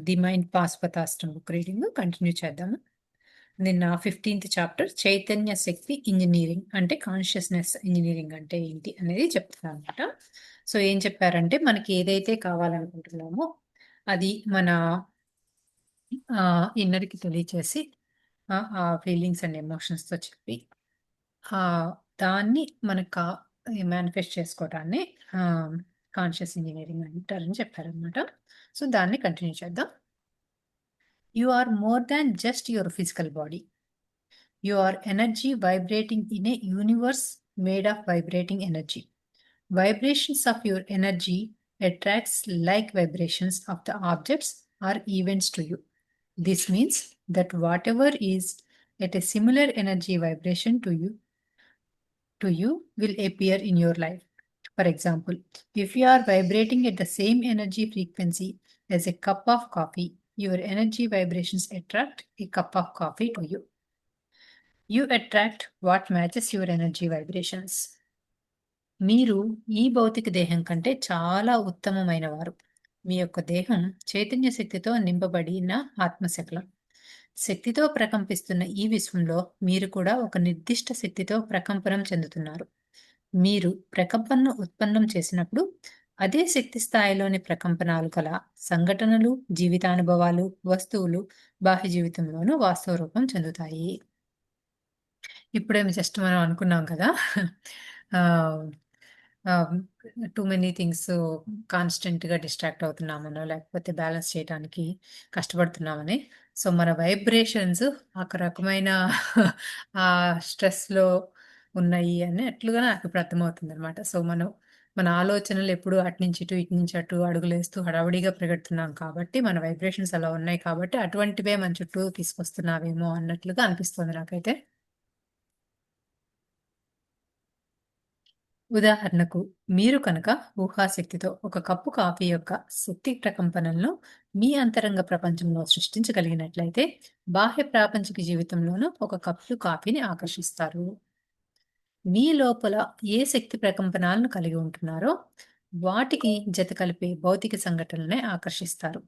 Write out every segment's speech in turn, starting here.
The mind Pashupatastram book reading continue చేద్దాము. నిన్న 15th chapter చైతన్య శక్తి ఇంజనీరింగ్ అంటే కాన్షియస్నెస్ ఇంజనీరింగ్ అంటే ఏంటి అనేది చెప్తున్నాను అనమాట. సో ఏం చెప్పారంటే మనకి ఏదైతే కావాలనుకుంటున్నామో అది మన ఇన్నర్కి తెలియచేసి ఆ ఫీలింగ్స్ అండ్ ఎమోషన్స్తో చెప్పి ఆ దాన్ని మనకు మేనిఫెస్ట్ చేసుకోవడాన్ని కాన్షియస్ ఇంజనీరింగ్ అంటారని చెప్పారనమాట. సో దాన్ని కంటిన్యూ చేద్దాం. You are more than just your physical body. You are energy vibrating in a universe made of vibrating energy. Vibrations of your energy attracts like vibrations of the objects or events to you. This means that whatever is at a similar energy vibration to you will appear in your life. For example, if you are vibrating at the same energy frequency as a cup of coffee, your energy vibrations attract a cup of coffee to you. You attract what matches your energy vibrations. మీరు ఈ భౌతిక దేహం కంటే చాలా ఉత్తమమైన వారు. మీ యొక్క దేహం చైతన్య శక్తితో నింపబడిన ఆత్మశకలం. శక్తితో ప్రకంపిస్తున్న ఈ విశ్వంలో మీరు కూడా ఒక నిర్దిష్ట శక్తితో ప్రకంపనం చెందుతున్నారు. మీరు ప్రకంపనను ఉత్పన్నం చేసినప్పుడు అదే శక్తి స్థాయిలోని ప్రకంపనాలు గల సంఘటనలు, జీవితానుభవాలు, వస్తువులు బాహ్య జీవితంలోనూ వాస్తవ రూపం చెందుతాయి. ఇప్పుడేమి జస్ట్ మనం అనుకున్నాం కదా, టూ మెనీ థింగ్స్ కాన్స్టెంట్గా డిస్ట్రాక్ట్ అవుతున్నామనో లేకపోతే బ్యాలెన్స్ చేయడానికి కష్టపడుతున్నామని. సో మన వైబ్రేషన్స్ ఒక రకమైన స్ట్రెస్లో ఉన్నాయి అని అట్లుగా నాకు ఇప్పుడు అర్థమవుతుంది అనమాట. సో మన ఆలోచనలు ఎప్పుడు అటు నుంచి ఇటు ఇటు నుంచి అటు అడుగులేస్తూ హడావుడిగా పరిగెడుతున్నాం కాబట్టి మన వైబ్రేషన్స్ అలా ఉన్నాయి కాబట్టి అటువంటివే మన చుట్టూ తీసుకొస్తున్నావేమో అన్నట్లుగా అనిపిస్తుంది నాకైతే. ఉదాహరణకు మీరు కనుక ఊహాశక్తితో ఒక కప్పు కాఫీ యొక్క శక్తి ప్రకంపనలను మీ అంతరంగ ప్రపంచంలో సృష్టించగలిగినట్లయితే బాహ్య ప్రాపంచిక జీవితంలోనూ ఒక కప్పు కాఫీని ఆకర్షిస్తారు. మీ లోపల ఏ శక్తి ప్రకంపనాలను కలిగి ఉంటున్నారో వాటికి జత కలిపే భౌతిక సంఘటనలనే ఆకర్షిస్తారు.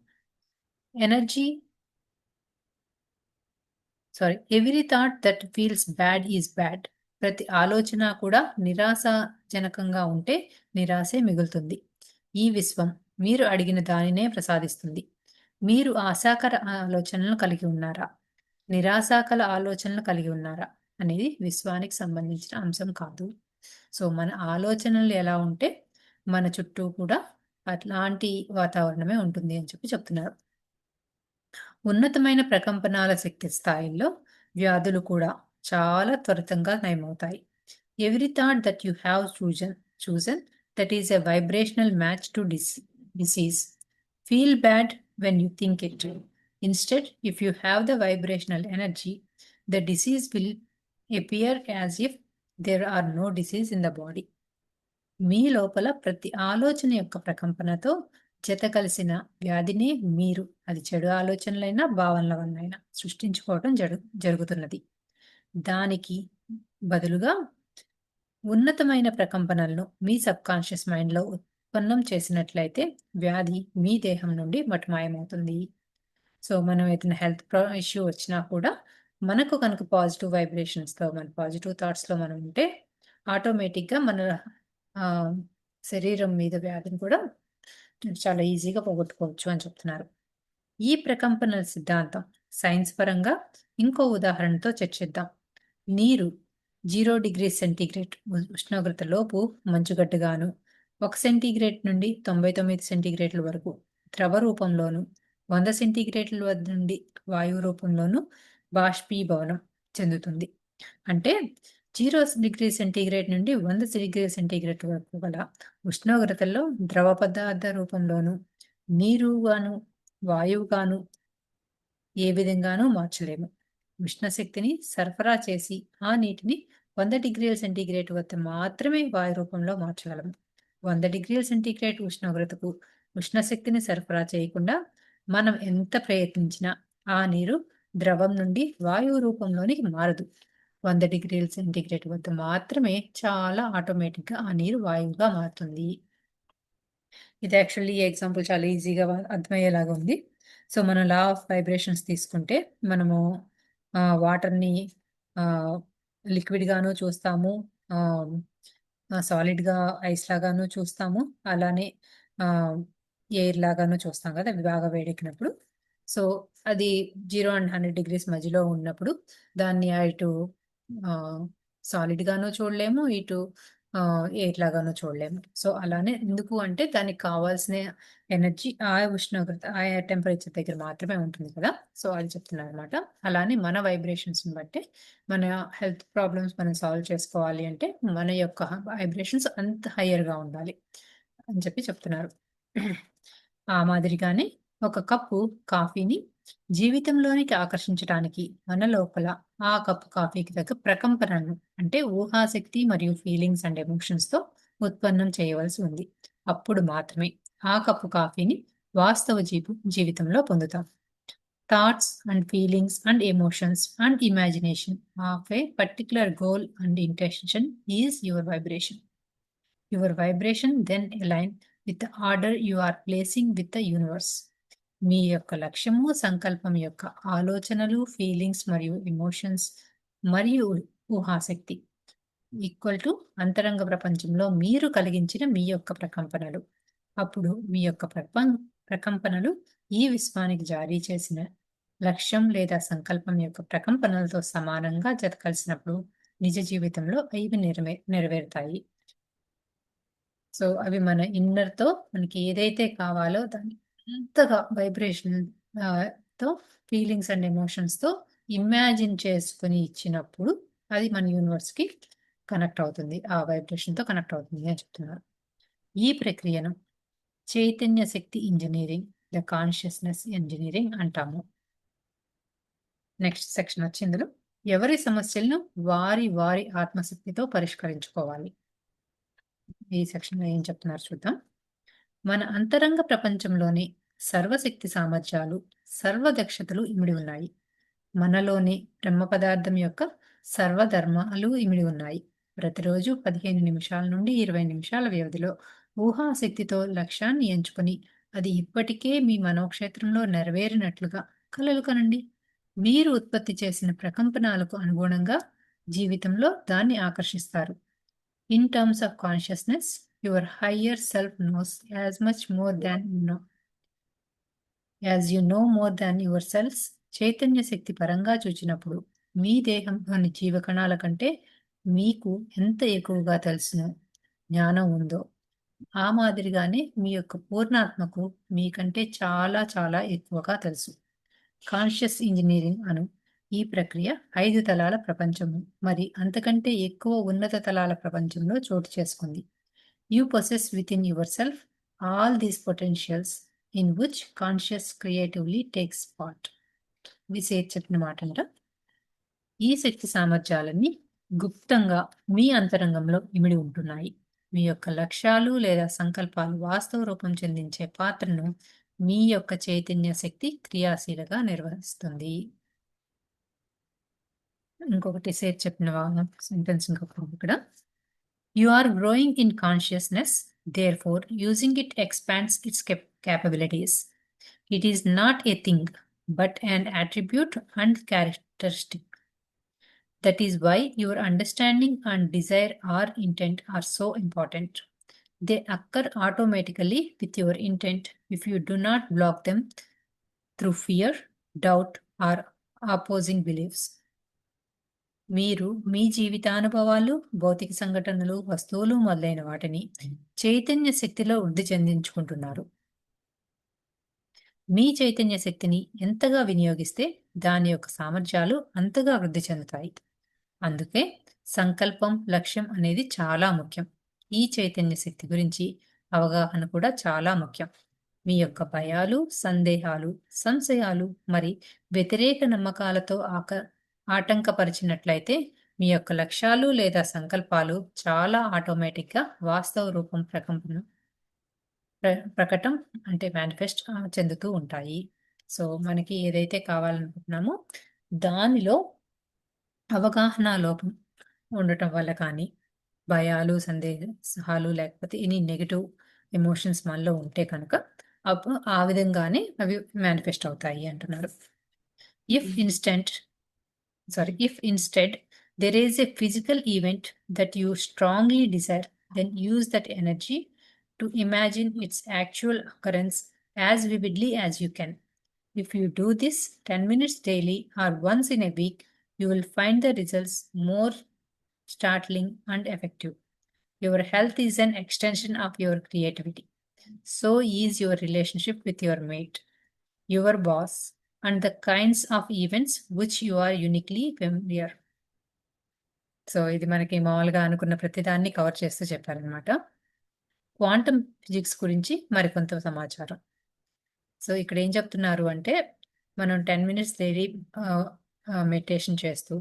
Every thought that feels bad is bad. ప్రతి ఆలోచన కూడా నిరాశాజనకంగా ఉంటే నిరాశే మిగులుతుంది. ఈ విశ్వం మీరు అడిగిన దానినే ప్రసాదిస్తుంది. మీరు ఆశాకర ఆలోచనలను కలిగి ఉన్నారా, నిరాశాకల ఆలోచనలు కలిగి ఉన్నారా అనేది విశ్వానికి సంబంధించిన అంశం కాదు. సో మన ఆలోచనలు ఎలా ఉంటే మన చుట్టూ కూడా అట్లాంటి వాతావరణమే ఉంటుంది అని చెప్తున్నారు. ఉన్నతమైన ప్రకంపనాల శక్తి స్థాయిల్లో వ్యాధులు కూడా చాలా త్వరితంగా నయమవుతాయి. Every thought that you have chosen that is a vibrational match to disease. Feel bad when you think it. Instead, if you have the vibrational energy, the disease will appear as if there are no disease in the body. మీ లోపల ప్రతి ఆలోచన యొక్క ప్రకంపనతో జత కలిసిన వ్యాధిని మీరు, అది చెడు ఆలోచనలైనా భావనల వల్లైనా, సృష్టించుకోవడం జరుగుతున్నది. దానికి బదులుగా ఉన్నతమైన ప్రకంపనలను మీ సబ్కాన్షియస్ మైండ్లో ఉత్పన్నం చేసినట్లయితే వ్యాధి మీ దేహం నుండి మటుమాయమవుతుంది. సో మనం ఏదైనా హెల్త్ ఇష్యూ వచ్చినా కూడా మనకు కనుక పాజిటివ్ వైబ్రేషన్స్తో, మన పాజిటివ్ థాట్స్లో మనం ఉంటే ఆటోమేటిక్గా మన శరీరం మీద వ్యాధిని కూడా చాలా ఈజీగా పోగొట్టుకోవచ్చు అని చెప్తున్నారు. ఈ ప్రకంపనల సిద్ధాంతం సైన్స్ పరంగా ఇంకో ఉదాహరణతో చర్చిద్దాం. నీరు 0 డిగ్రీ సెంటీగ్రేడ్ ఉష్ణోగ్రత లోపు మంచుగడ్డగాను, 1 సెంటీగ్రేడ్ నుండి 99 సెంటీగ్రేడ్ల వరకు ద్రవ రూపంలోను, 100 సెంటీగ్రేడ్ల వద్ద నుండి వాయువు రూపంలోను బాష్పీభవనం చెందుతుంది. అంటే 0 డిగ్రీ సెంటీగ్రేడ్ నుండి 100 డిగ్రీ సెంటీగ్రేడ్ వరకు గల ఉష్ణోగ్రతల్లో ద్రవ పదార్థ రూపంలోను, నీరుగాను వాయువుగాను ఏ విధంగానూ మార్చలేము. ఉష్ణశక్తిని సరఫరా చేసి ఆ నీటిని 100 డిగ్రీల సెంటీగ్రేడ్ వద్ద మాత్రమే వాయు రూపంలో మార్చగలము. 100 డిగ్రీల సెంటీగ్రేడ్ ఉష్ణోగ్రతకు ఉష్ణశక్తిని సరఫరా చేయకుండా మనం ఎంత ప్రయత్నించినా ఆ నీరు ద్రవం నుండి వాయువు రూపంలోనికి మారదు. 100 డిగ్రీల సెంటీగ్రేడ్ వద్ద మాత్రమే చాలా ఆటోమేటిక్గా ఆ నీరు వాయువుగా మారుతుంది. ఇది యాక్చువల్లీ ఈ ఎగ్జాంపుల్ చాలా ఈజీగా అర్థమయ్యేలాగా ఉంది. సో, మనం లా ఆఫ్ వైబ్రేషన్స్ తీసుకుంటే మనము వాటర్‌ని ఆహ్, లిక్విడ్‌గాను చూస్తాము. ఆహ్, సాలిడ్‌గా ఐస్ లాగాను చూస్తాము. అలానే ఆహ్, ఎయిర్ లాగాను చూస్తాం కదా! అవి బాగా వేడెక్కినప్పుడు. సో, అది 0 అండ్ 100 డిగ్రీస్ మధ్యలో ఉన్నప్పుడు దాన్ని ఇటు ఆహ్, సాలిడ్‌గాను చూడలేము. ఇటు ఎయిర్ లాగాను చూడలేము. సో, అలానే ఎందుకు అంటే దానికి కావాల్సిన ఎనర్జీ ఆ ఉష్ణోగ్రత, ఆ టెంపరేచర్ దగ్గర మాత్రమే ఉంటుంది కదా! సో, అది చెప్తున్నాననమాట. అలానే మన వైబ్రేషన్స్‌ని బట్టే మన హెల్త్ ప్రాబ్లమ్స్ మనం సాల్వ్ చేసుకోవాలి అంటే, మన యొక్క వైబ్రేషన్స్ అంత హైయర్‌గా ఉండాలి అని చెప్తున్నారు. ఆ మాదిరిగానే ఒక కప్పు కాఫీని జీవితంలోనికి ఆకర్షించటానికి మన లోపల ఆ కప్పు కాఫీకి తగ్గ ప్రకంపనను అంటే ఊహాశక్తి మరియు ఫీలింగ్స్ అండ్ ఎమోషన్స్‌తో ఉత్పన్నం చేయవలసి ఉంది. అప్పుడు మాత్రమే ఆ కప్పు కాఫీని వాస్తవ జీవితంలో పొందుతాం. Thoughts and feelings and emotions and imagination of a particular goal and intention is your vibration. Your vibration then align with the order you are placing with the universe. మీ యొక్క లక్ష్యము, సంకల్పం యొక్క ఆలోచనలు, ఫీలింగ్స్ మరియు ఎమోషన్స్ మరియు ఊహాశక్తి equal to అంతరంగ ప్రపంచంలో మీరు కలిగించిన మీ యొక్క ప్రకంపనలు. అప్పుడు మీ యొక్క ప్రకంపనలు ఈ విశ్వానికి జారీ చేసిన లక్ష్యం లేదా సంకల్పం యొక్క ప్రకంపనలతో సమానంగా జత కలిసినప్పుడు నిజ జీవితంలో అవి నెరవేరుతాయి. సో, అవి మన ఇన్నర్‌తో మనకి ఏదైతే కావాలో దాన్ని అంతగా వైబ్రేషన్ తో ఫీలింగ్స్ అండ్ ఎమోషన్స్‌తో ఇమాజిన్ చేసుకొని ఇచ్చినప్పుడు అది మన యూనివర్స్‌కి కనెక్ట్ అవుతుంది. ఆ వైబ్రేషన్‌తో కనెక్ట్ అవుతుంది అని చెప్తున్నారు. ఈ ప్రక్రియను చైతన్య శక్తి ఇంజినీరింగ్, ద కాన్షియస్‌నెస్ ఇంజినీరింగ్ అంటాము. నెక్స్ట్ సెక్షన్ వచ్చి ఇందులో ఎవరి సమస్యలను వారి ఆత్మశక్తితో పరిష్కరించుకోవాలి. ఈ సెక్షన్‌లో ఏం చెప్తున్నారు చూద్దాం. మన అంతరంగ ప్రపంచంలోని సర్వశక్తి సామర్థ్యాలు, సర్వదక్షతలు ఇమిడి ఉన్నాయి. మనలోని బ్రహ్మ పదార్థం యొక్క సర్వధర్మాలు ఇమిడి ఉన్నాయి. ప్రతిరోజు 15 నిమిషాల నుండి 20 నిమిషాల వ్యవధిలో ఊహాశక్తితో లక్ష్యాన్ని ఎంచుకొని అది ఇప్పటికే మీ మనోక్షేత్రంలో నెరవేరినట్లుగా కలలు కనండి. మీరు ఉత్పత్తి చేసిన ప్రకంపనాలకు అనుగుణంగా జీవితంలో దాన్ని ఆకర్షిస్తారు. In terms of consciousness, your higher self knows as much more than you know. As you know more than yourselves, Chaitanya శక్తి పరంగా చూచినప్పుడు మీ దేహంలోని జీవకణాల కంటే మీకు ఎంత ఎక్కువగా తెలుసునో జ్ఞానం ఉందో ఆ మాదిరిగానే మీ యొక్క పూర్ణాత్మకు మీకంటే చాలా చాలా ఎక్కువగా తెలుసు. కాన్షియస్ ఇంజనీరింగ్ అను ఈ ప్రక్రియ 5 తలాల ప్రపంచము మరి అంతకంటే ఎక్కువ ఉన్నత తలాల ప్రపంచంలో చోటు చేసుకుంది. You possess within yourself all these potentials in which conscious creatively takes part. విసేట్ చెప్పిన మాటంట. ఈ శక్తి సామర్థ్యాలన్నీ గుప్తంగా మీ అంతరంగంలో ఇమిడి ఉంటున్నాయి. మీ యొక్క లక్ష్యాలు లేదా సంకల్పాలు వాస్తవ రూపం చెందించే పాత్రను మీ యొక్క చైతన్య శక్తి క్రియాశీలగా నిర్వహిస్తుంది. ఇంకొకటి సేర్ చెప్పిన సెంటెన్స్ ఇంకొకటి ఇక్కడ. You are growing in consciousness, therefore, using it expands its capabilities. It is not a thing, but an attribute and characteristic. That is why your understanding and desire or intent are so important. They occur automatically with your intent if you do not block them through fear, doubt, or opposing beliefs. మీరు మీ జీవితానుభవాలు, భౌతిక సంఘటనలు, వస్తువులు మొదలైన వాటిని చైతన్య శక్తిలో వృద్ధి చెందించుకుంటున్నారు. మీ చైతన్య శక్తిని ఎంతగా వినియోగిస్తే దాని యొక్క సామర్థ్యాలు అంతగా వృద్ధి చెందుతాయి. అందుకే సంకల్పం, లక్ష్యం అనేది చాలా ముఖ్యం. ఈ చైతన్య శక్తి గురించి అవగాహన కూడా చాలా ముఖ్యం. మీ యొక్క భయాలు, సందేహాలు, సంశయాలు మరి వ్యతిరేక నమ్మకాలతో ఆటంకపరిచినట్లయితే మీ యొక్క లక్ష్యాలు లేదా సంకల్పాలు చాలా ఆటోమేటిక్‌గా వాస్తవ రూపం ప్రకటం అంటే మేనిఫెస్ట్ చెందుతూ ఉంటాయి. సో, మనకి ఏదైతే కావాలనుకుంటున్నామో దానిలో అవగాహన లోపం ఉండటం వల్ల కానీ, భయాలు, సందేహాలు లేకపోతే ఎనీ నెగెటివ్ ఎమోషన్స్ మనలో ఉంటే కనుక అప్పుడు ఆ విధంగానే అవి మేనిఫెస్ట్ అవుతాయి అంటున్నారు. If instead there is a physical event that you strongly desire, then use that energy to imagine its actual occurrence as vividly as you can. If you do this 10 minutes daily or once in a week, you will find the results more startling and effective. Your health is an extension of your creativity. So is your relationship with your mate, your boss, and the kinds of events which you are uniquely familiar. So ఇది మనకి మామూలుగా అనుకున్న ప్రతిదాన్ని cover చేస్తూ చెప్పారనమాట. Quantum physics గురించి మరికొంత సమాచారం. సో ఇక్కడ ఏం చెప్తున్నారు అంటే మనం 10 మినిట్స్ డైలీ మెడిటేషన్ చేస్తూ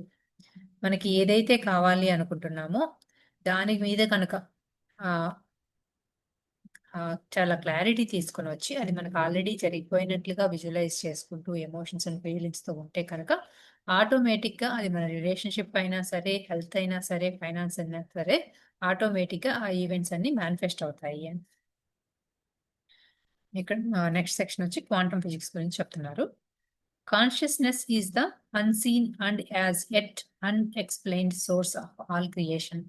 మనకి ఏదైతే కావాలి అనుకుంటున్నామో దాని మీద కనుక చాలా క్లారిటీ తీసుకొని వచ్చి అది మనకు ఆల్రెడీ జరిగిపోయినట్లుగా విజువలైజ్ చేసుకుంటూ ఎమోషన్స్ అండ్ ఫీలింగ్స్తో ఉంటే కనుక ఆటోమేటిక్గా అది మన రిలేషన్షిప్ అయినా సరే, హెల్త్ అయినా సరే, ఫైనాన్స్ అయినా సరే ఆటోమేటిక్గా ఆ ఈవెంట్స్ అన్ని మేనిఫెస్ట్ అవుతాయి అని. ఇక్కడ నెక్స్ట్ సెక్షన్ వచ్చి క్వాంటమ్ ఫిజిక్స్ గురించి చెప్తున్నారు. Consciousness is the unseen and as at unexplained source of all creation.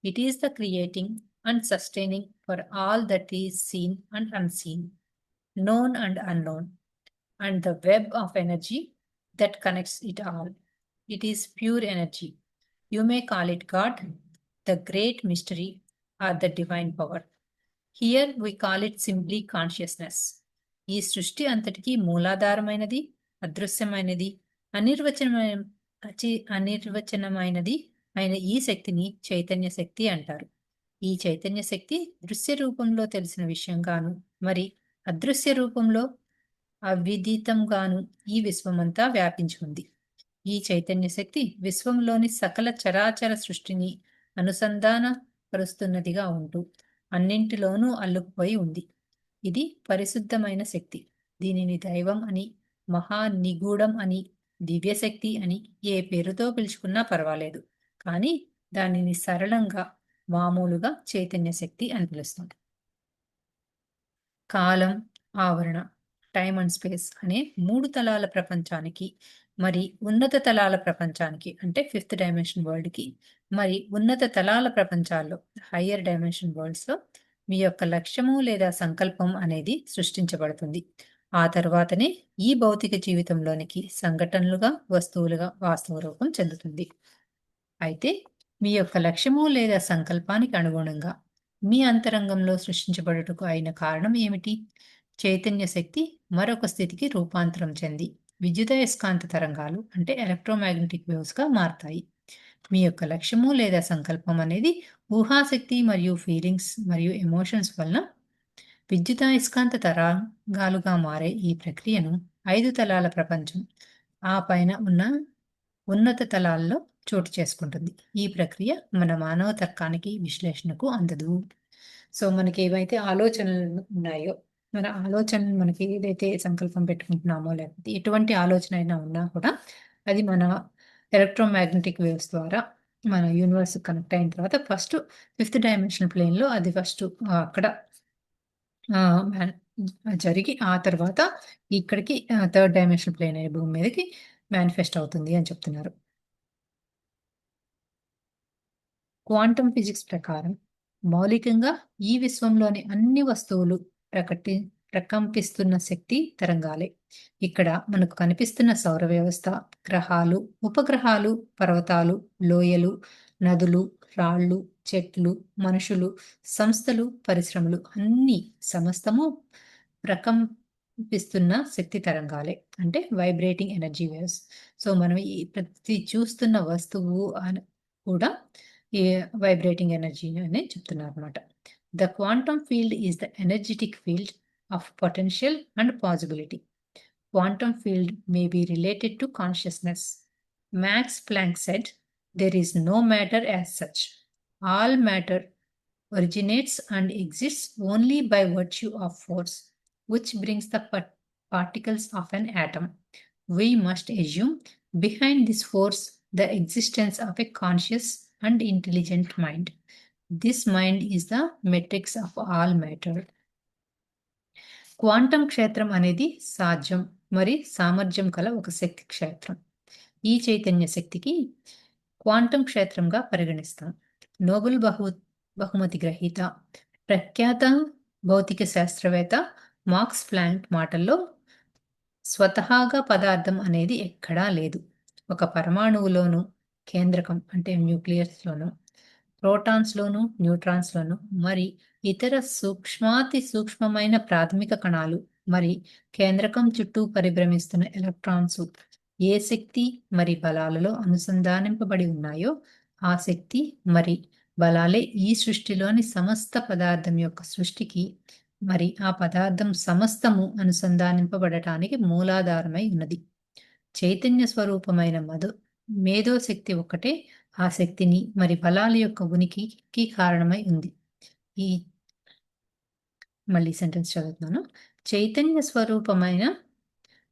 It is the creating and sustaining for all that is seen and unseen, known and unknown, and the web of energy that connects it all. It is pure energy. You may call it God, the great mystery, or the divine power. Here we call it simply consciousness. ఈ సృష్టి అంతటికీ మూలాధారమైనది, అదృశ్యమైనది, అనిర్వచనమైనది అయిన ఈ శక్తిని చైతన్య శక్తి అంటారు. ఈ చైతన్య శక్తి దృశ్య రూపంలో తెలిసిన విషయంగాను, మరి అదృశ్య రూపంలో అవిదితంగాను ఈ విశ్వమంతా వ్యాపించి ఉంది. ఈ చైతన్య శక్తి విశ్వంలోని సకల చరాచర సృష్టిని అనుసంధానపరుస్తున్నదిగా ఉంటూ అన్నింటిలోనూ అల్లుకుపోయి ఉంది. ఇది పరిశుద్ధమైన శక్తి. దీనిని దైవం అని, మహా నిగూఢం అని, దివ్యశక్తి అని ఏ పేరుతో పిలుచుకున్నా పర్వాలేదు. కానీ దానిని సరళంగా మామూలుగా చైతన్య శక్తి అని పిలుస్తుంది. కాలం, ఆవరణ, టైమ్ అండ్ స్పేస్ అనే 3 తలాల ప్రపంచానికి, మరి ఉన్నత తలాల ప్రపంచానికి అంటే 5th డైమెన్షన్ వరల్డ్కి, మరి ఉన్నత తలాల ప్రపంచాల్లో హయ్యర్ డైమెన్షన్ వరల్డ్స్లో మీ యొక్క లక్ష్యము లేదా సంకల్పం అనేది సృష్టించబడుతుంది. ఆ తర్వాతనే ఈ భౌతిక జీవితంలోనికి సంఘటనలుగా, వస్తువులుగా వాస్తవ రూపం చెందుతుంది. అయితే మీ యొక్క లక్ష్యము లేదా సంకల్పానికి అనుగుణంగా మీ అంతరంగంలో సృష్టించబడుటకు అయిన కారణం ఏమిటి? చైతన్య శక్తి మరొక స్థితికి రూపాంతరం చెంది విద్యుదయస్కాంత తరంగాలు అంటే ఎలక్ట్రోమాగ్నెటిక్ వేవ్స్గా మారతాయి. మీ యొక్క లక్ష్యము లేదా సంకల్పం అనేది ఊహాశక్తి మరియు ఫీలింగ్స్ మరియు ఎమోషన్స్ వలన విద్యుదయస్కాంత తరంగాలుగా మారే ఈ ప్రక్రియను 5 తలాల ప్రపంచం ఆ పైన ఉన్న ఉన్నత తలాల్లో చోటు చేసుకుంటుంది. ఈ ప్రక్రియ మన మానవ తర్కానికి, విశ్లేషణకు అందదు. సో మనకి ఏవైతే ఆలోచనలు ఉన్నాయో, మన ఆలోచనలు మనకి ఏదైతే సంకల్పం పెట్టుకుంటున్నామో, లేకపోతే ఎటువంటి ఆలోచన అయినా ఉన్నా కూడా అది మన ఎలక్ట్రోమాగ్నెటిక్ వేవ్స్ ద్వారా మన యూనివర్స్ కనెక్ట్ అయిన తర్వాత ఫస్ట్ 5th డైమెన్షనల్ ప్లేన్లో అది ఫస్ట్ అక్కడ జరిగి ఆ తర్వాత ఇక్కడికి 3rd డైమెన్షనల్ ప్లేన్ అనే భూమి మీదకి మేనిఫెస్ట్ అవుతుంది అని చెప్తున్నారు. క్వాంటమ్ ఫిజిక్స్ ప్రకారం మౌలికంగా ఈ విశ్వంలోని అన్ని వస్తువులు ప్రకంపిస్తున్న శక్తి తరంగాలే. ఇక్కడ మనకు కనిపిస్తున్న సౌర వ్యవస్థ, గ్రహాలు, ఉపగ్రహాలు, పర్వతాలు, లోయలు, నదులు, రాళ్ళు, చెట్లు, మనుషులు, సంస్థలు, పరిశ్రమలు అన్నీ సమస్తము ప్రకంపిస్తున్న శక్తి తరంగాలే అంటే వైబ్రేటింగ్ ఎనర్జీ వేవ్స్. సో మనం ఈ ప్రతి చూస్తున్న వస్తువు కూడా ఈ వైబ్రేటింగ్ ఎనర్జీ అనే చెప్తున్నారు అనమాట. The quantum field is the energetic field of potential and possibility. Quantum field may be related to consciousness. Max Planck said, "There is no matter as such. All matter originates and exists only by virtue of force, which brings the particles of an atom. We must assume behind this force the existence of a conscious and intelligent mind. This mind is the matrix of all matter. Quantum క్షేత్రం అనేది సాధ్యం మరి సామర్థ్యం కల ఒక శక్తి క్షేత్రం. ఈ చైతన్య శక్తికి క్వాంటం క్షేత్రంగా పరిగణిస్తాం. నోబెల్ బహుమతి గ్రహీత, ప్రఖ్యాత భౌతిక శాస్త్రవేత్త మాక్స్ ప్లాంక్ మాటల్లో స్వతహాగా పదార్థం అనేది ఎక్కడా లేదు. ఒక పరమాణువులోను, కేంద్రకం అంటే న్యూక్లియస్‌లోను, ప్రోటాన్స్‌లోను, న్యూట్రాన్స్‌లోను మరి ఇతర సూక్ష్మాతి సూక్ష్మమైన ప్రాథమిక కణాలు మరి కేంద్రకం చుట్టూ పరిభ్రమిస్తున్న ఎలక్ట్రాన్సు ఏ శక్తి మరి బలాలలో అనుసంధానింపబడి ఉన్నాయో ఆ శక్తి మరి బలాలే ఈ సృష్టిలోని సమస్త పదార్థం యొక్క సృష్టికి మరి ఆ పదార్థం సమస్తము అనుసంధానింపబడటానికి మూలాధారమై ఉన్నది. చైతన్య స్వరూపమైన మేధోశక్తి ఒక్కటే ఆ శక్తిని మరి బలాల యొక్క ఉనికికి కారణమై ఉంది. ఈ మళ్ళీ సెంటెన్స్ చదువుతున్నాను. చైతన్య స్వరూపమైన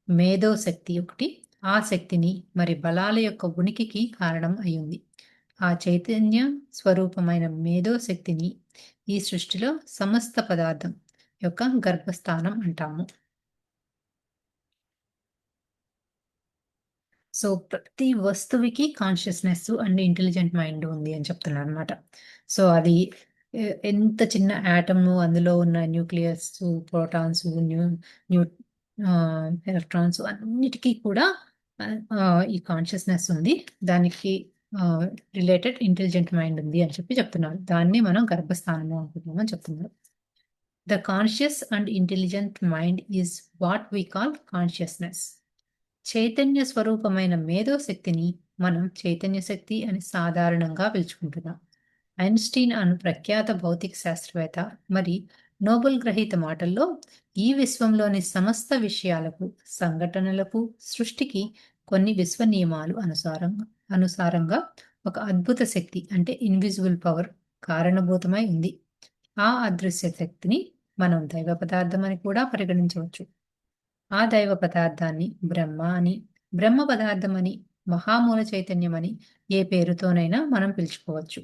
మేధోశక్తి ఒకటి ఆ శక్తిని మరి బలాల యొక్క ఉనికికి కారణం అయ్యింది. ఆ చైతన్య స్వరూపమైన మేధోశక్తిని ఈ సృష్టిలో సమస్త పదార్థం యొక్క గర్భస్థానం అంటాము. సో, ప్రతి వస్తువుకి కాన్షియస్‌నెస్ అండ్ ఇంటెలిజెంట్ మైండ్ ఉంది అని చెప్తున్నారనమాట. సో, అది ఎంత చిన్న యాటము అందులో ఉన్న న్యూక్లియస్సు, ప్రోటాన్సు, న్యూ ఎలక్ట్రాన్స్ అన్నిటికీ కూడా ఈ కాన్షియస్‌నెస్ ఉంది. దానికి ఆహ్, రిలేటెడ్ ఇంటెలిజెంట్ మైండ్ ఉంది అని చెప్తున్నారు. దాన్ని మనం గర్భస్థానము అనుకుంటున్నాం అని చెప్తున్నారు. The conscious and intelligent mind is what we call consciousness. చైతన్య స్వరూపమైన మేధోశక్తిని మనం చైతన్య శక్తి అని సాధారణంగా పిలుచుకుంటున్నాం. ఐన్‌స్టీన్ అను ప్రఖ్యాత భౌతిక శాస్త్రవేత్త మరి నోబెల్ గ్రహీత మాటల్లో ఈ విశ్వంలోని సమస్త విషయాలకు, సంఘటనలకు, సృష్టికి కొన్ని విశ్వ నియమాలు అనుసారంగా ఒక అద్భుత శక్తి అంటే ఇన్విజిబుల్ పవర్ కారణభూతమై ఉంది. ఆ అదృశ్య శక్తిని మనం దైవ పదార్థం అని కూడా పరిగణించవచ్చు. ఆ దైవ పదార్థాన్ని బ్రహ్మ అని, బ్రహ్మ పదార్థం అని, మహామూల చైతన్యం అని ఏ పేరుతోనైనా మనం పిలుచుకోవచ్చు.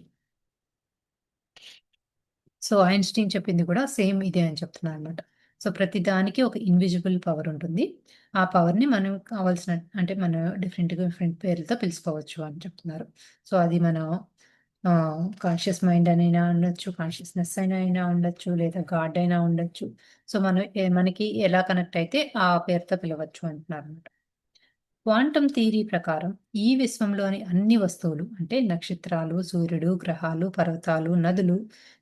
సో, ఐన్‌స్టీన్ చెప్పింది కూడా సేమ్ ఇదే అని చెప్తున్నారనమాట. సో, ప్రతి దానికి ఒక ఇన్విజిబుల్ పవర్ ఉంటుంది. ఆ పవర్‌ని మనం కావాల్సిన అంటే మనం డిఫరెంట్ పేర్లతో పిలుచుకోవచ్చు అని చెప్తున్నారు. సో, అది మనం కాన్షియస్ మైండ్ అనైనా అనొచ్చు, కాన్షియస్‌నెస్ అయినా ఉండొచ్చు, లేదా గాడ్ అయినా ఉండొచ్చు. సో, మనం మనకి ఎలా కనెక్ట్ అయితే ఆ పేరుతో పిలవచ్చు అంటున్నారనమాట. క్వాంటం థియరీ ప్రకారం ఈ విశ్వంలోని అన్ని వస్తువులు అంటే నక్షత్రాలు, సూర్యుడు, గ్రహాలు, పర్వతాలు, నదులు,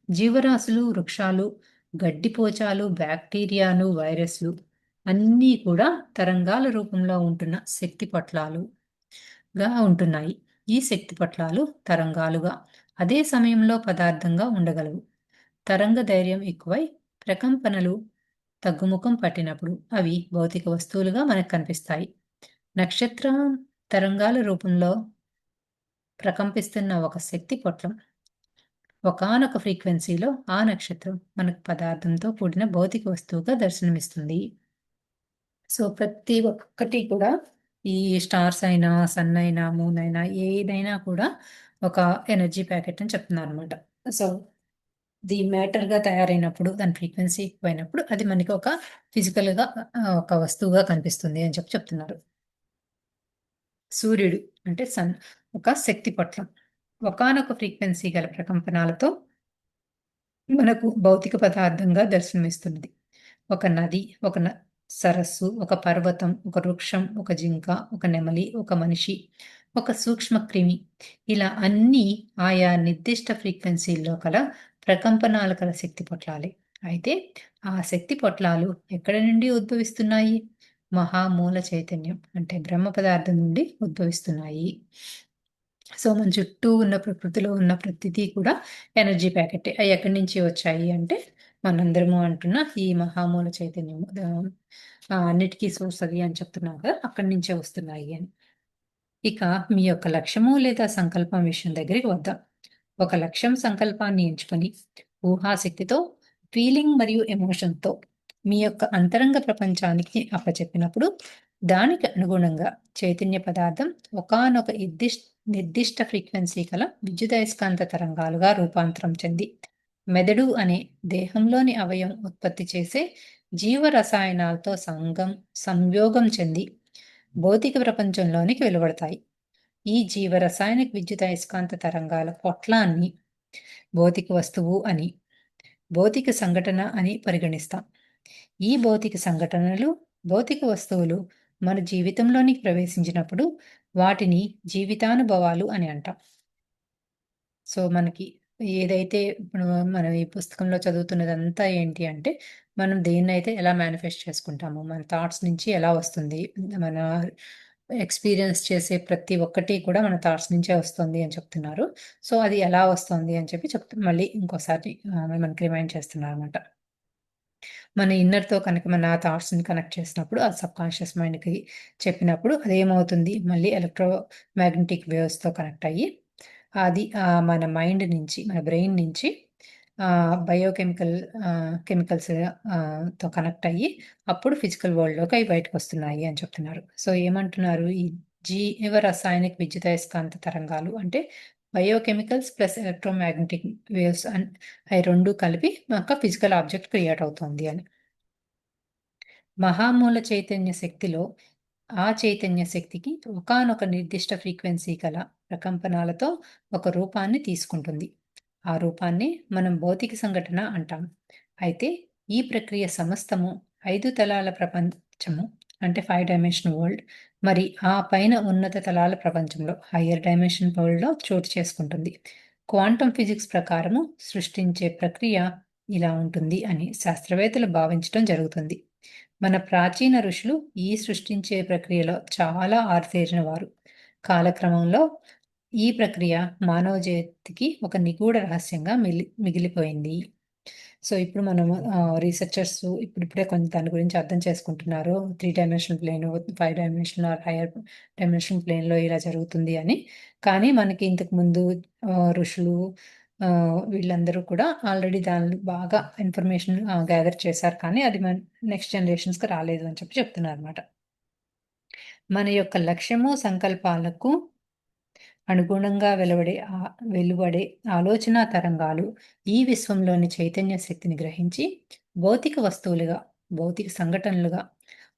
జీవరాశులు, వృక్షాలు, గడ్డిపోచాలు, బ్యాక్టీరియాలు, వైరస్లు అన్నీ కూడా తరంగాల రూపంలో ఉంటున్న శక్తి పట్లాలుగా ఉంటున్నాయి. ఈ శక్తి పట్లాలు తరంగాలుగా అదే సమయంలో పదార్థంగా ఉండగలవు. తరంగ ధైర్యం ఎక్కువై ప్రకంపనలు తగ్గుముఖం పట్టినప్పుడు అవి భౌతిక వస్తువులుగా మనకు కనిపిస్తాయి. నక్షత్రం తరంగాల రూపంలో ప్రకంపిస్తున్న ఒక శక్తి పొట్లం ఒకానొక ఫ్రీక్వెన్సీలో ఆ నక్షత్రం మనకు పదార్థంతో కూడిన భౌతిక వస్తువుగా దర్శనమిస్తుంది. సో, ప్రతి ఒక్కటి కూడా ఈ స్టార్స్ అయినా, సన్ అయినా, మూన్ అయినా ఏదైనా కూడా ఒక ఎనర్జీ ప్యాకెట్ అని చెప్తున్నారనమాట. సో, ఇది మ్యాటర్‌గా తయారైనప్పుడు దాని ఫ్రీక్వెన్సీ ఎక్కువైనప్పుడు అది మనకి ఒక ఫిజికల్‌గా ఒక వస్తువుగా కనిపిస్తుంది అని చెప్తున్నారు. సూర్యుడు అంటే సన్ ఒక శక్తి పట్లం. ఒకానొక ఫ్రీక్వెన్సీ గల ప్రకంపనాలతో మనకు భౌతిక పదార్థంగా దర్శనమిస్తున్నది. ఒక నది, ఒక సరస్సు, ఒక పర్వతం, ఒక వృక్షం, ఒక జింక, ఒక నెమలి, ఒక మనిషి, ఒక సూక్ష్మ క్రిమి ఇలా అన్నీ ఆయా నిర్దిష్ట ఫ్రీక్వెన్సీల్లో కల ప్రకంపనాలు కల శక్తి పొట్లాలే. అయితే ఆ శక్తి పొట్లాలు ఎక్కడి నుండి ఉద్భవిస్తున్నాయి? మహామూల చైతన్యం అంటే బ్రహ్మ పదార్థం నుండి ఉద్భవిస్తున్నాయి. సో, మన చుట్టూ ఉన్న ప్రకృతిలో ఉన్న ప్రతిదీ కూడా ఎనర్జీ ప్యాకెట్టే. అయి ఎక్కడి నుంచి వచ్చాయి అంటే, మనందరము అంటున్న ఈ మహామూల చైతన్యము అన్నిటికి సోర్స్ అది అని చెప్తున్నాం కదా! అక్కడి నుంచే వస్తున్నాయి అని. ఇక మీ యొక్క లక్ష్యము లేదా సంకల్పం విషయం దగ్గరికి వద్దాం. ఒక లక్ష్యం సంకల్పాన్ని ఎంచుకొని, ఊహాశక్తితో, ఫీలింగ్ మరియు ఎమోషన్‌తో మీ యొక్క అంతరంగ ప్రపంచానికి అప్పచెప్పినప్పుడు దానికి అనుగుణంగా చైతన్య పదార్థం ఒకానొక నిర్దిష్ట ఫ్రీక్వెన్సీ గల విద్యుదయస్కాంత తరంగాలుగా రూపాంతరం చెంది మెదడు అనే దేహంలోని అవయవం ఉత్పత్తి చేసే జీవరసాయనాలతో సంయోగం చెంది భౌతిక ప్రపంచంలోనికి వెలువడతాయి. ఈ జీవరసాయనిక విద్యుదయస్కాంత తరంగాల పొట్లాన్ని భౌతిక వస్తువు అని, భౌతిక సంఘటన అని పరిగణిస్తాం. ఈ భౌతిక సంఘటనలు, భౌతిక వస్తువులు మన జీవితంలోనికి ప్రవేశించినప్పుడు వాటిని జీవితానుభవాలు అని అంటాం. సో, మనకి ఏదైతే ఇప్పుడు మనం ఈ పుస్తకంలో చదువుతున్నదంతా ఏంటి అంటే, మనం దేన్నైతే ఎలా మేనిఫెస్ట్ చేసుకుంటామో, మన థాట్స్ నుంచి ఎలా వస్తుంది, మన ఎక్స్‌పీరియన్స్ చేసే ప్రతి ఒక్కటి కూడా మన థాట్స్ నుంచే వస్తుంది అని చెప్తున్నారు. సో, అది ఎలా వస్తుంది అని చెప్పి మళ్ళీ ఇంకోసారి మనకి రిమైండ్ చేస్తున్నారనమాట. మన ఇన్నర్‌తో కనుక మన థాట్స్‌ని కనెక్ట్ చేసినప్పుడు, అది సబ్‌కాన్షియస్ మైండ్‌కి చెప్పినప్పుడు అదేమవుతుంది, మళ్ళీ ఎలక్ట్రో మ్యాగ్నెటిక్ వేవ్స్‌తో కనెక్ట్ అయ్యి, అది మన మైండ్ నుంచి, మన బ్రెయిన్ నుంచి బయోకెమికల్ కెమికల్స్ తో కనెక్ట్ అయ్యి, అప్పుడు ఫిజికల్ వరల్డ్‌లోకి అవి బయటకొస్తున్నాయి అని చెప్తున్నారు. సో, ఏమంటున్నారు, ఈ జీవరసాయనిక విద్యుదయస్కాంత తరంగాలు అంటే బయోకెమికల్స్ ప్లస్ ఎలక్ట్రోమాగ్నెటిక్ వేవ్స్ అయి 2 కలిపి ఒక ఫిజికల్ ఆబ్జెక్ట్ క్రియేట్ అవుతుంది అని. మహామూల చైతన్య శక్తిలో ఆ చైతన్య శక్తికి ఒకానొక నిర్దిష్ట ఫ్రీక్వెన్సీ గల ప్రకంపనాలతో ఒక రూపాన్ని తీసుకుంటుంది. ఆ రూపాన్ని మనం భౌతిక సంఘటన అంటాం. అయితే ఈ ప్రక్రియ సమస్తము 5 తలాల ప్రపంచము అంటే 5 డైమెన్షనల్ వరల్డ్, మరి ఆ పైన ఉన్నత తలాల ప్రపంచంలో హయ్యర్ డైమెన్షన్ వరల్డ్‌లో చోటు చేసుకుంటుంది. క్వాంటం ఫిజిక్స్ ప్రకారము సృష్టించే ప్రక్రియ ఇలా ఉంటుంది అని శాస్త్రవేత్తలు భావించడం జరుగుతుంది. మన ప్రాచీన ఋషులు ఈ సృష్టించే ప్రక్రియలో చాలా ఆరితేరిన వారు. కాలక్రమంలో ఈ ప్రక్రియ మానవ జాతికి ఒక నిగూఢ రహస్యంగా మిగిలిపోయింది. సో, ఇప్పుడు మనము రీసెర్చర్స్ ఇప్పుడిప్పుడే కొంచెం దాని గురించి అర్థం చేసుకుంటున్నారు. 3 డైమెన్షనల్ ప్లేను, 5 డైమెన్షనల్ ఆర్ హైయర్ డైమెన్షనల్ ప్లేన్‌లో ఇలా జరుగుతుంది అని. కానీ మనకి ఇంతకు ముందు ఋషులు వీళ్ళందరూ కూడా ఆల్రెడీ దాన్ని బాగా ఇన్ఫర్మేషన్ గ్యాదర్ చేశారు. కానీ అది నెక్స్ట్ జనరేషన్స్‌కి రాలేదు అని చెప్పి చెప్తున్నారన్నమాట. మన యొక్క లక్ష్యము, సంకల్పాలకు అనుగుణంగా వెలువడే ఆలోచనా తరంగాలు ఈ విశ్వంలోని చైతన్య శక్తిని గ్రహించి భౌతిక వస్తువులుగా, భౌతిక సంఘటనలుగా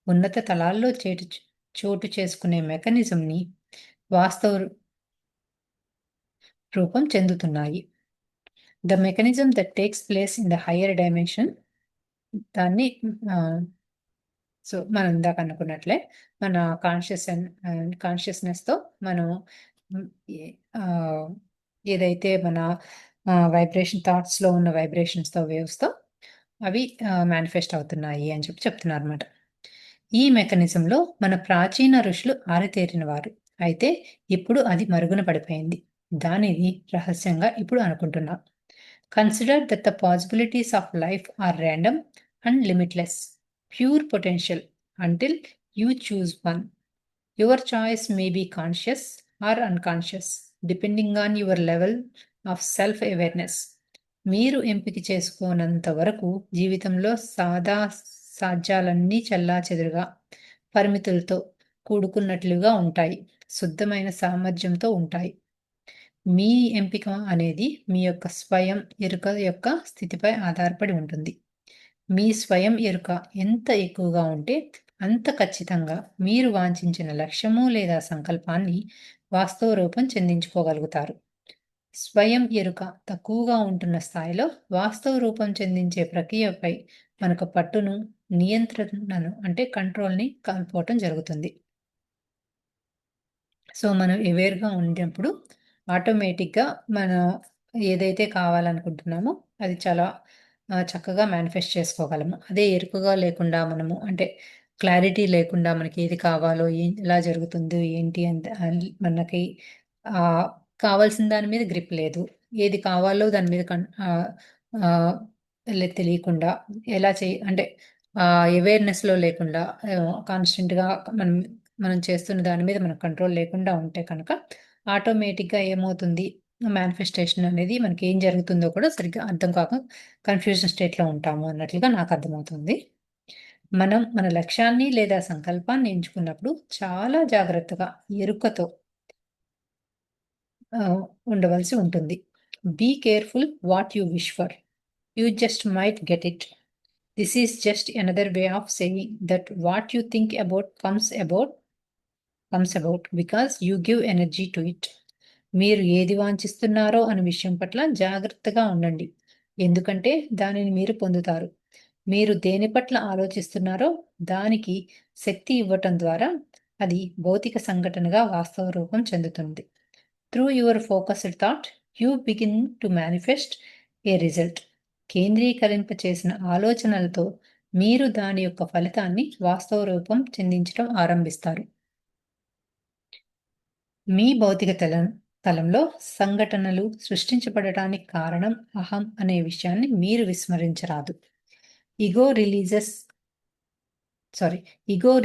ఉన్నత తలాల్లో చోటు చేసుకునే మెకానిజంని వాస్తవ రూపం చెందుతున్నాయి. The mechanism that takes place in the higher dimension దాన్ని సో, మనం ఇందాక అనుకున్నట్లే మన కాన్షియస్‌నెస్‌తో మనం హ్మ్, ఏ ఆహ్, ఏదైతే మన థాట్స్‌లో ఉన్న వేవ్స్‌తో అవి మేనిఫెస్ట్ అవుతున్నాయి అని చెప్పి చెప్తున్నారన్నమాట. ఈ మెకానిజంలో మన ప్రాచీన ఋషులు ఆరితేరినవారు. అయితే ఇప్పుడు అది మరుగున పడిపోయింది. దానిని రహస్యంగా ఇప్పుడు అనుకుంటున్నాం. Consider that the possibilities of life are random and limitless. Pure potential until you choose one. Your choice may be conscious or unconscious, depending on your level of self-awareness. మీరు ఎంపిక చేసుకోనంత వరకు జీవితంలో సాధ్యాలన్నీ చెల్లాచెదురుగా, పరిమితులతో కూడుకున్నట్లుగా ఉంటాయి. శుద్ధమైన సామర్థ్యంతో ఉంటాయి. మీ ఎంపిక అనేది మీ యొక్క స్వయం ఎరుక యొక్క స్థితిపై ఆధారపడి ఉంటుంది. మీ స్వయం ఎరుక ఎంత ఎక్కువగా ఉంటే, అంత ఖచ్చితంగా మీరు వాంఛించిన లక్ష్యము లేదా సంకల్పాన్ని వాస్తవ రూపం చెందించుకోగలుగుతారు. స్వయం ఎరుక తక్కువగా ఉంటున్న స్థాయిలో వాస్తవ రూపం చెందించే ప్రక్రియపై మనకు పట్టును, నియంత్రణను అంటే కంట్రోల్‌ని కోల్పోవటం జరుగుతుంది. సో, మనం అవేర్‌గా ఉన్నప్పుడు ఆటోమేటిక్‌గా మనం ఏదైతే కావాలనుకుంటున్నామో అది చాలా చక్కగా మేనిఫెస్ట్ చేసుకోగలము. అదే ఎరుకగా లేకుండా మనము అంటే క్లారిటీ లేకుండా మనకి ఏది కావాలో, ఎలా జరుగుతుందో ఏంటి మనకి ఆహ్, కావాల్సిన దాని మీద గ్రిప్ లేదు. ఏది కావాలో దాని మీద ఆహ్, ఆహ్, తెలియకుండా ఎలా అంటే అవేర్‌నెస్‌లో లేకుండా కాన్స్టెంట్‌గా మనం మనం చేస్తున్న దాని మీద మనకు కంట్రోల్ లేకుండా ఉంటే కనుక, ఆటోమేటిక్‌గా ఏమవుతుంది, మేనిఫెస్టేషన్ అనేది మనకేం జరుగుతుందో కూడా సరిగ్గా అర్థం కాక కన్‌ఫ్యూజన్ స్టేట్‌లో ఉంటాము అన్నట్లుగా నాకర్థమవుతుంది. మనం మన లక్ష్యాన్ని లేదా సంకల్పాన్ని ఎంచుకున్నప్పుడు చాలా జాగ్రత్తగా, ఎరుకతో ఉండవలసి ఉంటుంది. Be careful what you wish for. You just might get it. This is just another way of saying that what you think about comes about because you give energy to it. మీరు ఏది వాంఛిస్తున్నారో అనే విషయం పట్ల జాగ్రత్తగా ఉండండి. ఎందుకంటే దానిని మీరు పొందుతారు. మీరు దేని పట్ల ఆలోచిస్తున్నారో దానికి శక్తి ఇవ్వటం ద్వారా అది భౌతిక సంఘటనగా వాస్తవ రూపం చెందుతుంది. Through your focused thought you begin to manifest a result. కేంద్రీకరింప చేసిన ఆలోచనలతో మీరు దాని యొక్క ఫలితాన్ని వాస్తవ రూపం చెందించడం ఆరంభిస్తారు. మీ భౌతిక తలంలో సంఘటనలు సృష్టించబడటానికి కారణం అహం అనే విషయాన్ని మీరు విస్మరించరాదు. Ego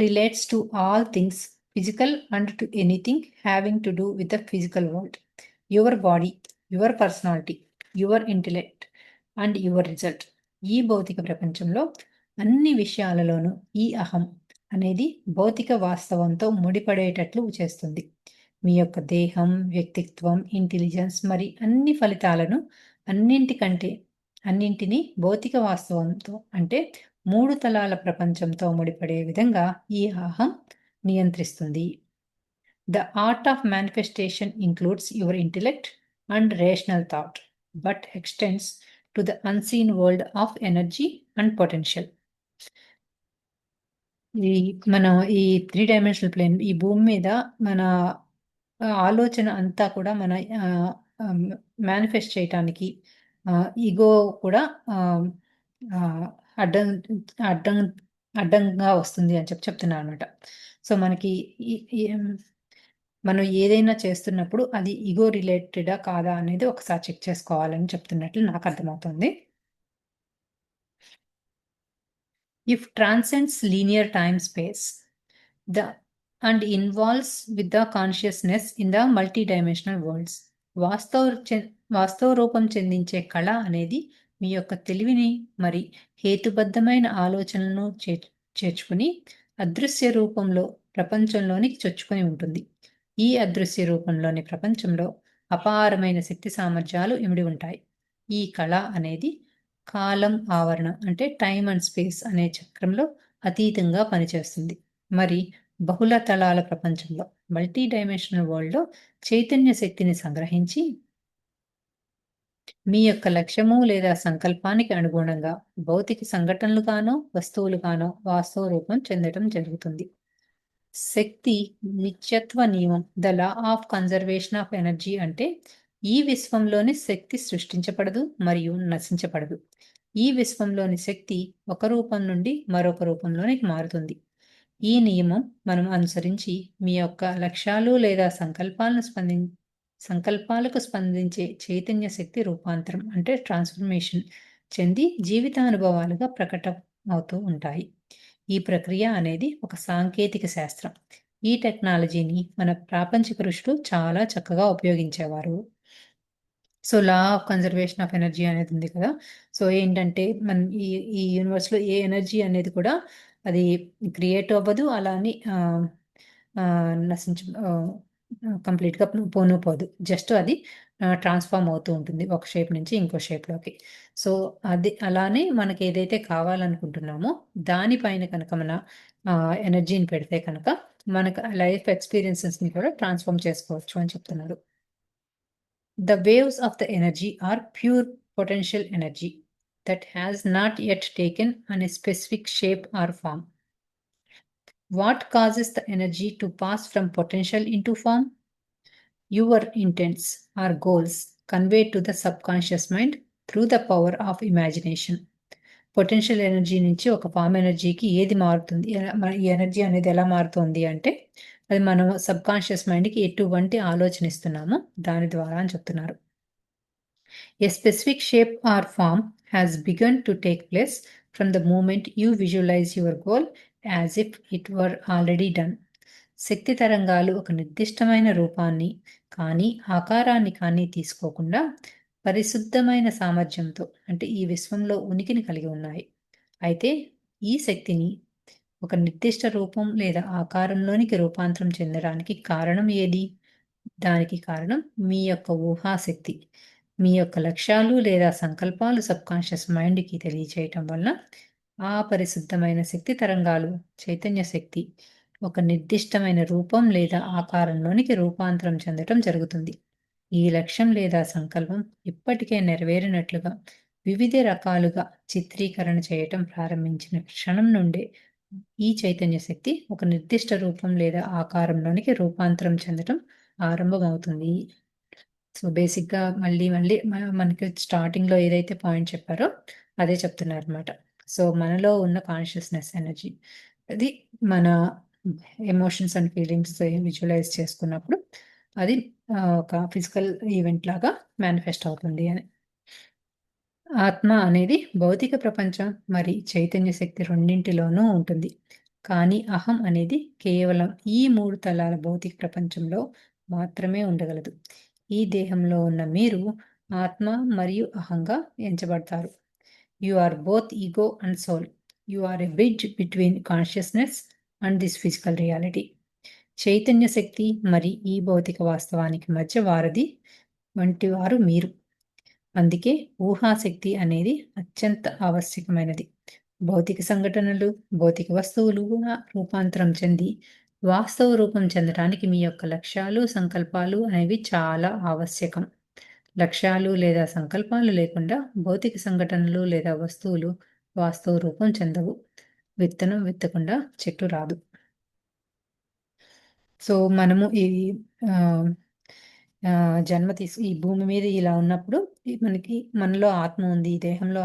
relates to all things physical and to anything having to do with the physical world. Your body, your personality, your intellect and your result. ఈ భౌతిక ప్రపంచంలో అన్ని విషయాలలోనూ ఈ అహం అనేది భౌతిక వాస్తవంతో ముడిపడేటట్లు చేస్తుంది. మీ యొక్క దేహం, వ్యక్తిత్వం, ఇంటెలిజెన్స్ మరి అన్ని ఫలితాలను అన్నింటినీ భౌతిక వాస్తవంతో అంటే 3 తలాల ప్రపంచంతో ముడిపడే విధంగా ఈ అహం నియంత్రిస్తుంది. The art of manifestation includes your intellect and rational thought, but extends to the unseen world of energy and potential. మనం ఈ 3 డైమెన్షనల్ ప్లేన్ ఈ భూమి మీద మన ఆలోచన అంతా కూడా మన మేనిఫెస్ట్ చేయటానికి ఈగో కూడా అడ్డం అడ్డం అడ్డంగా వస్తుంది అని చెప్తున్నారు అనమాట. సో మనకి మనం ఏదైనా చేస్తున్నప్పుడు అది ఈగో రిలేటెడా కాదా అనేది ఒకసారి చెక్ చేసుకోవాలని చెప్తున్నట్లు నాకు అర్థమవుతుంది. If transcends linear time space and involves with the consciousness in the multi-dimensional worlds. వాస్తవ రూపం చెందించే కళ అనేది మీ యొక్క తెలివిని మరి హేతుబద్ధమైన ఆలోచనలను చేర్చుకుని అదృశ్య రూపంలో ప్రపంచంలోనికి చొచ్చుకొని ఉంటుంది. ఈ అదృశ్య రూపంలోని ప్రపంచంలో అపారమైన శక్తి సామర్థ్యాలు ఇమిడి ఉంటాయి. ఈ కళ అనేది కాలం ఆవరణ అంటే టైమ్ అండ్ స్పేస్ అనే చక్రంలో అతీతంగా పనిచేస్తుంది. మరి బహుళ తలాల ప్రపంచంలో మల్టీ డైమెన్షనల్ వరల్డ్లో చైతన్య శక్తిని సంగ్రహించి మీ యొక్క లక్ష్యము లేదా సంకల్పానికి అనుగుణంగా భౌతిక సంఘటనలుగానో వస్తువులుగానో వాస్తవ రూపం చెందడం జరుగుతుంది. శక్తి నిత్యత్వ నియమం the law of conservation of energy అంటే ఈ విశ్వంలోని శక్తి సృష్టించబడదు మరియు నశించబడదు. ఈ విశ్వంలోని శక్తి ఒక రూపం నుండి మరొక రూపంలోనికి మారుతుంది. ఈ నియమం మనం అనుసరించి మీ యొక్క లక్ష్యాలు లేదా సంకల్పాలకు స్పందించే చైతన్య శక్తి రూపాంతరం అంటే ట్రాన్స్ఫర్మేషన్ చెంది జీవితానుభవాలుగా ప్రకటన అవుతూ ఉంటాయి. ఈ ప్రక్రియ అనేది ఒక సాంకేతిక శాస్త్రం. ఈ టెక్నాలజీని మన ప్రాపంచిక ఋషులు చాలా చక్కగా ఉపయోగించేవారు. So law of conservation of energy అనేది ఉంది కదా. సో ఏంటంటే మన ఈ యూనివర్స్లో ఏ ఎనర్జీ అనేది కూడా అది క్రియేట్ అవ్వదు, అలా అని నశించ కంప్లీట్గా పోను. జస్ట్ అది ట్రాన్స్ఫార్మ్ అవుతూ ఉంటుంది ఒక షేప్ నుంచి ఇంకో షేప్లోకి. సో అది అలానే మనకి ఏదైతే కావాలనుకుంటున్నామో దానిపైన కనుక మన ఎనర్జీని పెడితే కనుక మనకు లైఫ్ ఎక్స్పీరియన్సెస్ని కూడా ట్రాన్స్ఫార్మ్ చేసుకోవచ్చు అని చెప్తున్నారు. The waves of the energy are pure potential energy that has not yet taken on a specific shape or form. What causes the energy to pass from potential into form? Your intents or goals conveyed to the subconscious mind through the power of imagination. Potential energy నుంచి ఒక form ఎనర్జీకి ఏది మారుతుంది, ఈ energy అనేది ఎలా మారుతుంది అంటే అది మనం సబ్కాన్షియస్ మైండ్కి ఎటువంటి ఆలోచన ఇస్తున్నామో దాని ద్వారా అని చెప్తున్నారు. A specific shape or form has begun to take place from the moment you visualize your goal as if it were already done. శక్తి తరంగాలు ఒక నిర్దిష్టమైన రూపాన్ని కానీ ఆకారాన్ని కానీ తీసుకోకుండా పరిశుద్ధమైన సామర్థ్యంతో అంటే ఈ విశ్వంలో ఉనికిని కలిగి ఉన్నాయి. అయితే ఈ శక్తిని ఒక నిర్దిష్ట రూపం లేదా ఆకారంలోనికి రూపాంతరం చెందడానికి కారణం ఏది? దానికి కారణం మీ యొక్క ఊహాశక్తి. మీ యొక్క లక్ష్యాలు లేదా సంకల్పాలు సబ్‌కాన్షియస్ మైండ్‌కి తెలియచేయటం వలన ఆ పరిశుద్ధమైన శక్తి తరంగాలు, చైతన్య శక్తి ఒక నిర్దిష్టమైన రూపం లేదా ఆకారంలోనికి రూపాంతరం చెందటం జరుగుతుంది. ఈ లక్ష్యం లేదా సంకల్పం ఇప్పటికే నెరవేరినట్లుగా వివిధ రకాలుగా చిత్రీకరణ చేయటం ప్రారంభించిన క్షణం నుండే ఈ చైతన్య శక్తి ఒక నిర్దిష్ట రూపం లేదా ఆకారంలోనికి రూపాంతరం చెందటం ఆరంభమవుతుంది. సో, బేసిక్‌గా మళ్ళీ మళ్ళీ మనకి స్టార్టింగ్‌లో ఏదైతే పాయింట్ చెప్పారో అదే చెప్తున్నారనమాట. సో, మనలో ఉన్న కాన్షియస్‌నెస్ ఎనర్జీ అది మన ఎమోషన్స్ అండ్ ఫీలింగ్స్ విజువలైజ్ చేసుకున్నప్పుడు అది ఒక ఫిజికల్ ఈవెంట్ లాగా మేనిఫెస్ట్ అవుతుంది అని. ఆత్మ అనేది భౌతిక ప్రపంచం మరి చైతన్య శక్తి రెండింటిలోనూ ఉంటుంది. కానీ అహం అనేది కేవలం ఈ 3 తలాల భౌతిక ప్రపంచంలో మాత్రమే ఉండగలదు. ఈ దేహంలో ఉన్న మీరు ఆత్మ మరియు అహంగా ఎంచబడతారు. You are both ego and soul. You are a bridge between consciousness and this physical reality. చైతన్య శక్తి మరి ఈ భౌతిక వాస్తవానికి మధ్య వారధి వంటివారు మీరు. అందుకే ఊహాశక్తి అనేది అత్యంత ఆవశ్యకమైనది. భౌతిక సంఘటనలు, భౌతిక వస్తువులుగా రూపాంతరం చెంది, వాస్తవ రూపం చెందడానికి మీ యొక్క లక్ష్యాలు, సంకల్పాలు అనేవి చాలా ఆవశ్యకం. లక్ష్యాలు లేదా సంకల్పాలు లేకుండా భౌతిక సంఘటనలు లేదా వస్తువులు వాస్తవ రూపం చెందవు. విత్తనం విత్తకుండా చెట్టు రాదు. సో, మనము ఈ ఆహ్, ఈ భూమి మీద ఇలా ఉన్నప్పుడు మనకి మనలో ఆత్మ ఉంది. ఈ దేహంలో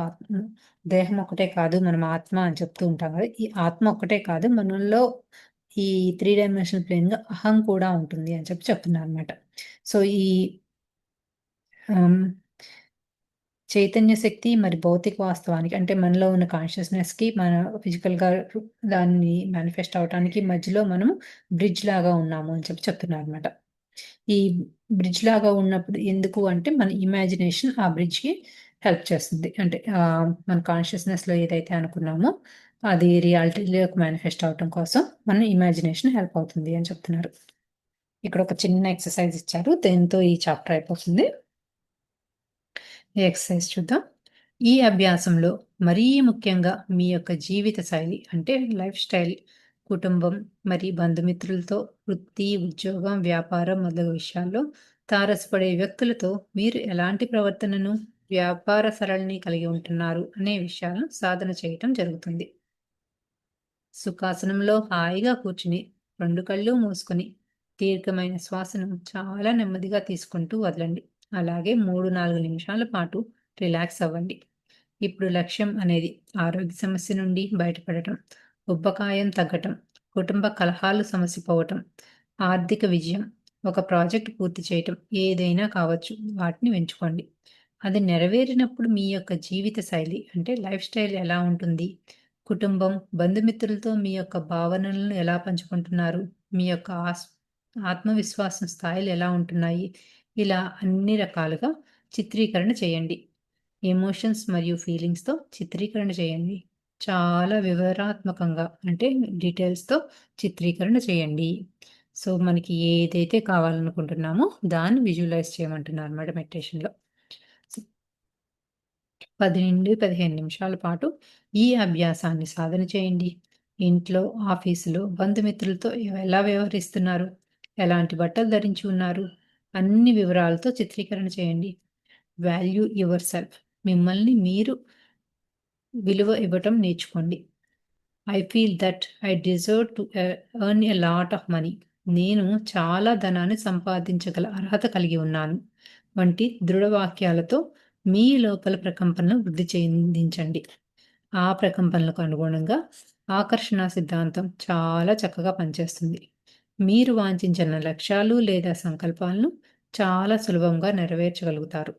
దేహం ఒక్కటే కాదు మనం ఆత్మ అని చెప్తూ ఉంటాం కదా! ఈ ఆత్మ ఒక్కటే కాదు మనలో ఈ 3 డైమెన్షనల్ ప్లేన్‌గా అహం కూడా ఉంటుంది అని చెప్పి చెప్తున్నారనమాట. సో, ఈ ఆహ్, చైతన్య శక్తి మరి భౌతిక వాస్తవానికి అంటే మనలో ఉన్న కాన్షియస్‌నెస్‌కి మన ఫిజికల్‌గా దాన్ని మేనిఫెస్ట్ అవ్వటానికి మధ్యలో మనము బ్రిడ్జ్ లాగా ఉన్నాము అని చెప్పి చెప్తున్నారనమాట. ఈ బ్రిడ్జ్ లాగా ఉన్నప్పుడు ఎందుకు అంటే మన ఇమాజినేషన్ ఆ బ్రిడ్జ్‌కి హెల్ప్ చేస్తుంది. అంటే మన కాన్షియస్‌నెస్‌లో ఏదైతే అనుకున్నామో అది రియాలిటీలోకి మేనిఫెస్ట్ అవ్వటం కోసం మన ఇమాజినేషన్ హెల్ప్ అవుతుంది అని చెప్తున్నారు. ఇక్కడ ఒక చిన్న ఎక్సర్‌సైజ్ ఇచ్చారు. దీంతో ఈ చాప్టర్ అయిపోతుంది. ఈ ఎక్సర్‌సైజ్ చూద్దాం. ఈ అభ్యాసంలో మరీ ముఖ్యంగా మీ యొక్క జీవిత శైలి అంటే లైఫ్ స్టైల్, కుటుంబం మరి బంధుమిత్రులతో, వృత్తి, ఉద్యోగం, వ్యాపారం మొదలగు విషయాల్లో తారసపడే వ్యక్తులతో మీరు ఎలాంటి ప్రవర్తనను, వ్యాపార సరళిని కలిగి ఉంటున్నారు అనే విషయాలను సాధన చేయటం జరుగుతుంది. సుఖాసనంలో హాయిగా కూర్చుని 2 కళ్ళు మూసుకొని దీర్ఘమైన శ్వాసను చాలా నెమ్మదిగా తీసుకుంటూ వదలండి. అలాగే 3-4 నిమిషాల పాటు రిలాక్స్ అవ్వండి. ఇప్పుడు లక్ష్యం అనేది ఆరోగ్య సమస్య నుండి బయటపడటం, ఉబ్బకాయం తగ్గటం, కుటుంబ కలహాలు సమస్య పోవటం, ఆర్థిక విజయం, ఒక ప్రాజెక్ట్ పూర్తి చేయటం ఏదైనా కావచ్చు. వాటిని ఎంచుకోండి. అది నెరవేరినప్పుడు మీ యొక్క జీవిత శైలి అంటే లైఫ్ స్టైల్ ఎలా ఉంటుంది? కుటుంబం, బంధుమిత్రులతో మీ యొక్క భావనలను ఎలా పంచుకుంటున్నారు? మీ యొక్క ఆత్మవిశ్వాసం స్థాయిలు ఎలా ఉంటున్నాయి? ఇలా అన్ని రకాలుగా చిత్రీకరణ చేయండి. ఎమోషన్స్ మరియు ఫీలింగ్స్‌తో చిత్రీకరణ చేయండి. చాలా వివరాత్మకంగా అంటే డీటెయిల్స్‌తో చిత్రీకరణ చేయండి. సో, మనకి ఏదైతే కావాలనుకుంటున్నామో దాన్ని విజువలైజ్ చేయమంటున్నారన్నమాట మెడిటేషన్‌లో. 10-15 నిమిషాల పాటు ఈ అభ్యాసాన్ని సాధన చేయండి. ఇంట్లో, ఆఫీసులో, బంధుమిత్రులతో ఎలా వ్యవహరిస్తున్నారు? ఎలాంటి బట్టలు ధరించి ఉన్నారు? అన్ని వివరాలతో చిత్రీకరణ చేయండి. Value your self. మిమ్మల్ని మీరు విలువ ఇవ్వటం నేర్చుకోండి. I feel that I deserve to earn a lot of money. నేను చాలా ధనాన్ని సంపాదించగల అర్హత కలిగి ఉన్నాను. వంటి దృఢ వాక్యాలతో మీ లోపల ప్రకంపనలు వృద్ధి చెందించండి. ఆ ప్రకంపనలకు అనుగుణంగా ఆకర్షణ సిద్ధాంతం చాలా చక్కగా పనిచేస్తుంది. మీరు వాంఛించిన లక్ష్యాలు లేదా సంకల్పాలను చాలా సులభంగా నెరవేర్చగలుగుతారు.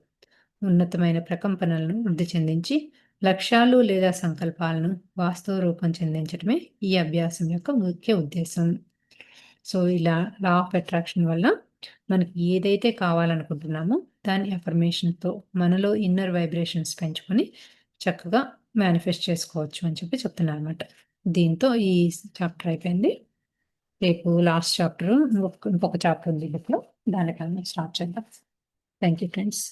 ఉన్నతమైన ప్రకంపనలను వృద్ధి చెందించి లక్ష్యాలు లేదా సంకల్పాలను వాస్తవ రూపం చెందించడమే ఈ అభ్యాసం యొక్క ముఖ్య ఉద్దేశం. సో, ఇలా లా ఆఫ్ అట్రాక్షన్ వల్ల మనకి ఏదైతే కావాలనుకుంటున్నామో దాని అఫర్మేషన్‌తో మనలో ఇన్నర్ వైబ్రేషన్స్ పెంచుకొని చక్కగా మేనిఫెస్ట్ చేసుకోవచ్చు అని చెప్పి చెప్తున్నానన్నమాట. దీంతో ఈ చాప్టర్ అయిపోయింది. రేపు లాస్ట్ చాప్టర్ ఇంకొక చాప్టర్ ఉంది బుక్లో, దానికన్నా స్టార్ట్ చేద్దాం. Thank you friends.